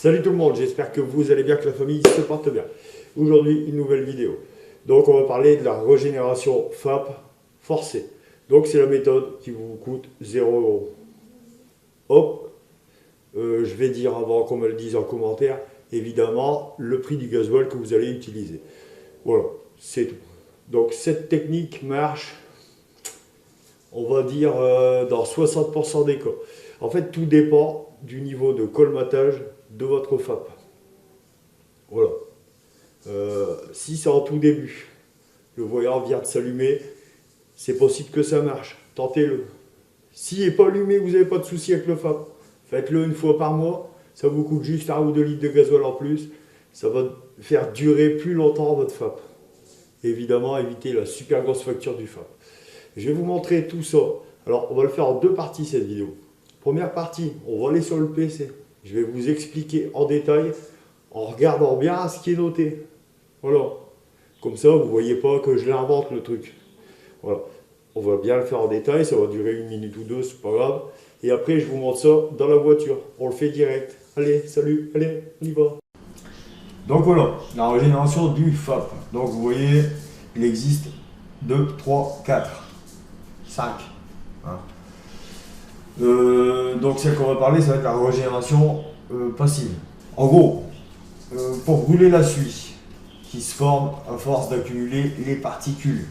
Salut tout le monde, j'espère que vous allez bien, que la famille se porte bien. Aujourd'hui, une nouvelle vidéo. Donc on va parler de la régénération FAP forcée. Donc c'est la méthode qui vous coûte 0 €. Hop, je vais dire avant qu'on me le dise en commentaire, évidemment, le prix du gasoil que vous allez utiliser. Voilà, c'est tout. Donc cette technique marche, on va dire, dans 60% des cas. En fait, tout dépend du niveau de colmatage de votre FAP. Voilà. Si c'est en tout début, le voyant vient de s'allumer, c'est possible que ça marche. Tentez-le. S'il n'est pas allumé, vous n'avez pas de souci avec le FAP. Faites-le une fois par mois. Ça vous coûte juste 1 ou 2 litres de gasoil en plus. Ça va faire durer plus longtemps votre FAP. Évidemment, évitez la super grosse facture du FAP. Je vais vous montrer tout ça. Alors, on va le faire en deux parties cette vidéo. Première partie, on va aller sur le PC. Je vais vous expliquer en détail en regardant bien ce qui est noté. Voilà. Comme ça, vous ne voyez pas que je l'invente le truc. Voilà. On va bien le faire en détail. Ça va durer 1 minute ou 2, c'est pas grave. Et après, je vous montre ça dans la voiture. On le fait direct. Allez, salut, allez, on y va. Donc voilà, la régénération du FAP. Donc vous voyez, il existe 2, 3, 4, 5. Hein. Donc celle qu'on va parler, ça va être la régénération passive. En gros, pour brûler la suie qui se forme à force d'accumuler les particules.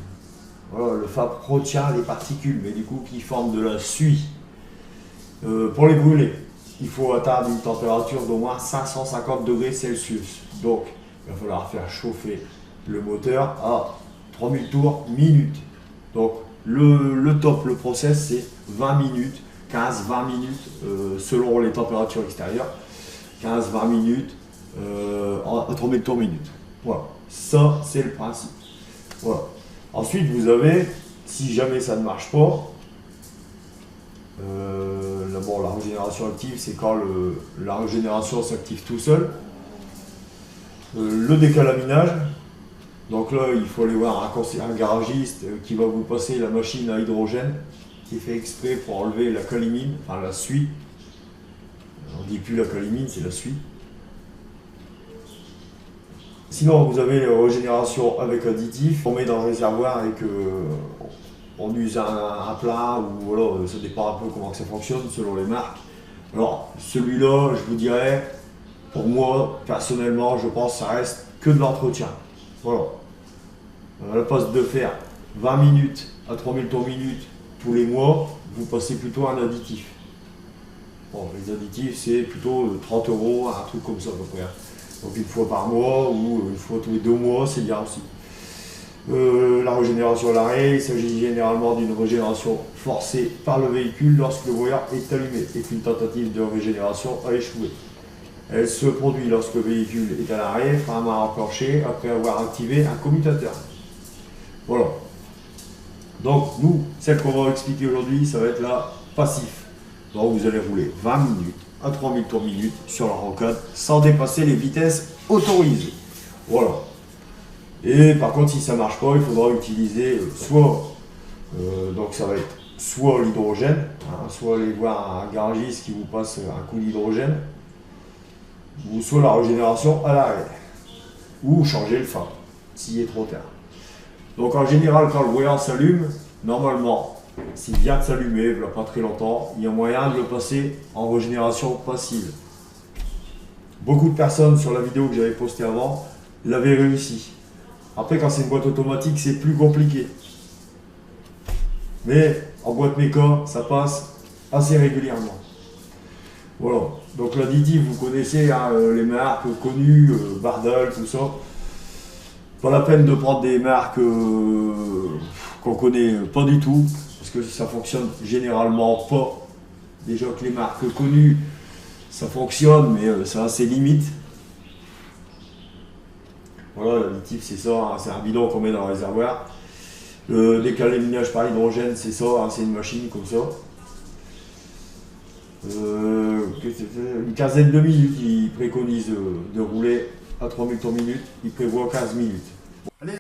Voilà, le FAP retient les particules, mais du coup qui forment de la suie. Pour les brûler, il faut atteindre une température d'au moins 550 degrés Celsius. Donc il va falloir faire chauffer le moteur à 3000 tours minute. Donc le top, le process, c'est 20 minutes. 15-20 minutes selon les températures extérieures, 15-20 minutes à 3000 tours minute. Voilà, ça c'est le principe. Voilà. Ensuite vous avez, si jamais ça ne marche pas, bon, la régénération active, c'est quand la régénération s'active tout seul. Le décalaminage, donc là il faut aller voir un garagiste qui va vous passer la machine à hydrogène, qui est fait exprès pour enlever la calimine, enfin la suie. On ne dit plus la calimine, c'est la suie. Sinon, vous avez la régénération avec additif. On met dans le réservoir et on use un plat, ou voilà, ça dépend un peu comment ça fonctionne selon les marques. Alors, celui-là, je vous dirais, pour moi, personnellement, je pense que ça reste que de l'entretien. Voilà. À la place de faire 20 minutes à 3000 tours minute tous les mois, vous passez plutôt un additif. Bon, les additifs, c'est plutôt 30 €, un truc comme ça à peu près. Donc une fois par mois ou une fois tous les 2 mois, c'est bien aussi. La régénération à l'arrêt, il s'agit généralement d'une régénération forcée par le véhicule lorsque le voyant est allumé et qu'une tentative de régénération a échoué. Elle se produit lorsque le véhicule est à l'arrêt, frein à main enclenché, après avoir activé un commutateur. Voilà. Donc nous, celle qu'on va expliquer aujourd'hui, ça va être la passif. Donc vous allez rouler 20 minutes à 3000 tours minute sur la rocade sans dépasser les vitesses autorisées. Voilà. Et par contre, si ça ne marche pas, il faudra utiliser donc ça va être soit l'hydrogène, hein, soit aller voir un garagiste qui vous passe un coup d'hydrogène, ou soit la régénération à l'arrêt, ou changer le FAP s'il est trop tard. Donc en général, quand le voyant s'allume, normalement, s'il vient de s'allumer, il n'y a pas très longtemps, il y a moyen de le passer en régénération passive. Beaucoup de personnes sur la vidéo que j'avais postée avant l'avaient réussi. Après, quand c'est une boîte automatique, c'est plus compliqué. Mais en boîte méca, ça passe assez régulièrement. Voilà. Donc l'additif, vous connaissez hein, les marques connues, Bardal, tout ça. Pas la peine de prendre des marques qu'on connaît pas du tout, parce que ça fonctionne généralement pas. Déjà que les marques connues, ça fonctionne, mais ça a ses limites. Voilà, l'additif c'est ça, hein, c'est un bidon qu'on met dans le réservoir. Le décalaminage par hydrogène, c'est ça, hein, c'est une machine comme ça. Une quinzaine de minutes, il préconise de rouler à 3000 tours minute, il prévoit 15 minutes. Allez.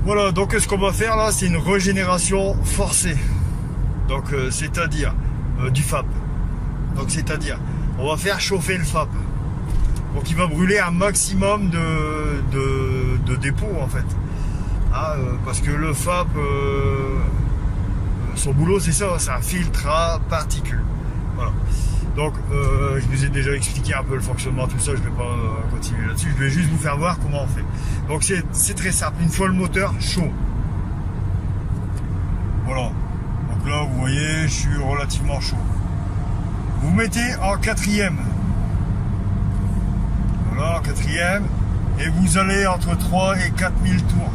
Voilà, donc ce qu'on va faire là, c'est une régénération forcée. Donc c'est-à-dire du FAP. Donc c'est-à-dire, on va faire chauffer le FAP. Donc il va brûler un maximum de dépôts en fait. Parce que le FAP, son boulot c'est ça, c'est un filtre à particules. Voilà. Donc je vous ai déjà expliqué un peu le fonctionnement, tout ça, je ne vais pas continuer là-dessus, je vais juste vous faire voir comment on fait. Donc c'est très simple, une fois le moteur chaud. Voilà. Donc là vous voyez, je suis relativement chaud. Vous mettez en quatrième. Voilà, en quatrième. Et vous allez entre 3 et 4000 tours.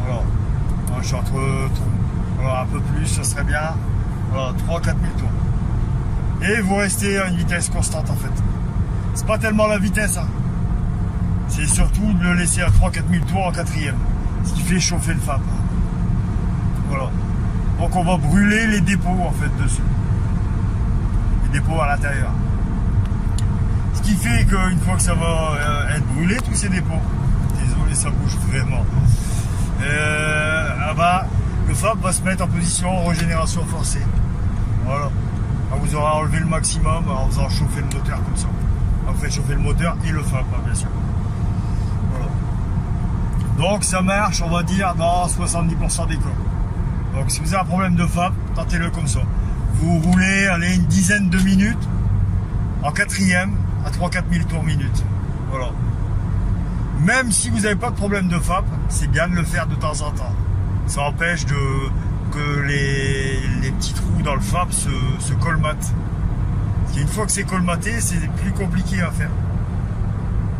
Voilà. Moi, je suis entre voilà, un peu plus, ça serait bien. Voilà, 3-4 000 tours. Et vous restez à une vitesse constante en fait. C'est pas tellement la vitesse, hein. C'est surtout de le laisser à 3-4 000 tours en quatrième. Ce qui fait chauffer le FAP. Voilà. Donc on va brûler les dépôts en fait dessus. Les dépôts à l'intérieur. Ce qui fait qu'une fois que ça va être brûlé, tous ces dépôts, désolé ça bouge vraiment, le FAP va se mettre en position régénération forcée. Voilà. Vous aurez enlevé le maximum en faisant chauffer le moteur comme ça. Vous faites chauffer le moteur et le FAP, bien sûr. Voilà. Donc ça marche, on va dire, dans 70% des cas. Donc si vous avez un problème de FAP, tentez-le comme ça. Vous roulez, allez, une dizaine de minutes en quatrième à 3-4 000 tours minute. Voilà. Même si vous n'avez pas de problème de FAP, c'est bien de le faire de temps en temps. Ça empêche que les petits trous dans le FAP se colmatent. Parce qu'une fois que c'est colmaté, c'est plus compliqué à faire.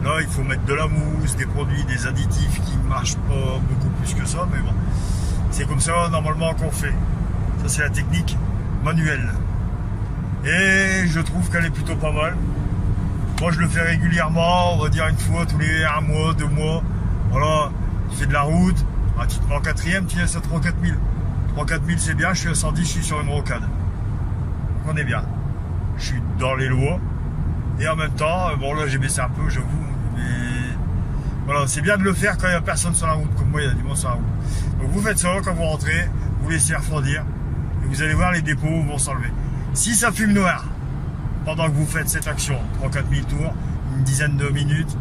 Là, il faut mettre de la mousse, des produits, des additifs qui ne marchent pas beaucoup plus que ça, mais bon. C'est comme ça normalement qu'on fait. Ça, c'est la technique manuelle. Et je trouve qu'elle est plutôt pas mal. Moi, je le fais régulièrement, on va dire une fois tous les 1 mois, 2 mois. Voilà, tu fais de la route, tu te mets en quatrième, tu laisses à 3-4 000. 3-4 000, c'est bien, je suis à 110, je suis sur une rocade. Donc on est bien. Je suis dans les lois. Et en même temps, bon là j'ai baissé un peu, j'avoue. Mais voilà, c'est bien de le faire quand il n'y a personne sur la route. Comme moi, il y a du monde sur la route. Donc vous faites ça quand vous rentrez, vous laissez refroidir. Et vous allez voir, les dépôts vont s'enlever. Si ça fume noir, pendant que vous faites cette action, 3-4 000 tours, une dizaine de minutes,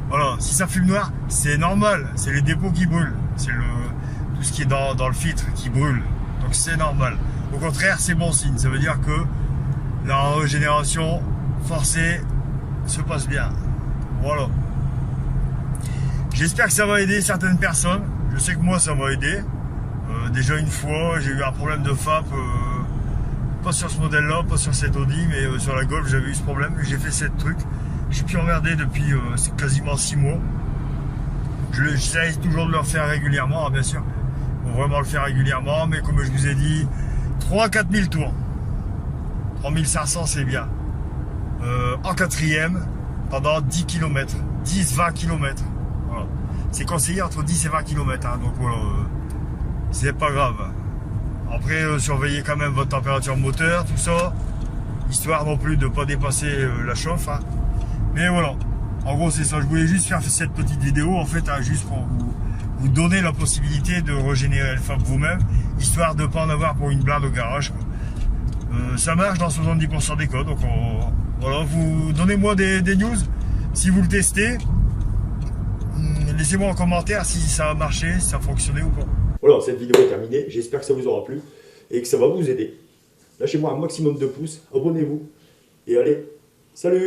voilà, si ça fume noir, c'est normal, c'est les dépôts qui brûlent, c'est tout ce qui est dans le filtre qui brûle, donc c'est normal. Au contraire, c'est bon signe, ça veut dire que la régénération forcée se passe bien. Voilà. J'espère que ça va aider certaines personnes, je sais que moi ça m'a aidé. Déjà une fois, j'ai eu un problème de FAP, pas sur ce modèle-là, pas sur cette Audi, mais sur la Golf, j'avais eu ce problème. J'ai fait 7 trucs. Je suis plus emmerdé depuis quasiment 6 mois. J'essaie toujours de le refaire régulièrement, hein, bien sûr. Faut vraiment le faire régulièrement, mais comme je vous ai dit, 3-4 000 tours. 3500, c'est bien. En quatrième, pendant 10 km. 10-20 km. Voilà. C'est conseillé entre 10 et 20 km. Hein, donc voilà, c'est pas grave. Après, surveillez quand même votre température moteur, tout ça, histoire non plus de ne pas dépasser la chauffe. Hein. Mais voilà, en gros c'est ça. Je voulais juste faire cette petite vidéo, en fait, hein, juste pour vous donner la possibilité de régénérer le FAP vous-même, histoire de ne pas en avoir pour une blinde au garage. Ça marche dans 70% des cas, donc voilà, vous donnez-moi des news si vous le testez. Laissez-moi en commentaire si ça a marché, si ça a fonctionné ou pas. Voilà, cette vidéo est terminée. J'espère que ça vous aura plu et que ça va vous aider. Lâchez-moi un maximum de pouces, abonnez-vous et allez, salut!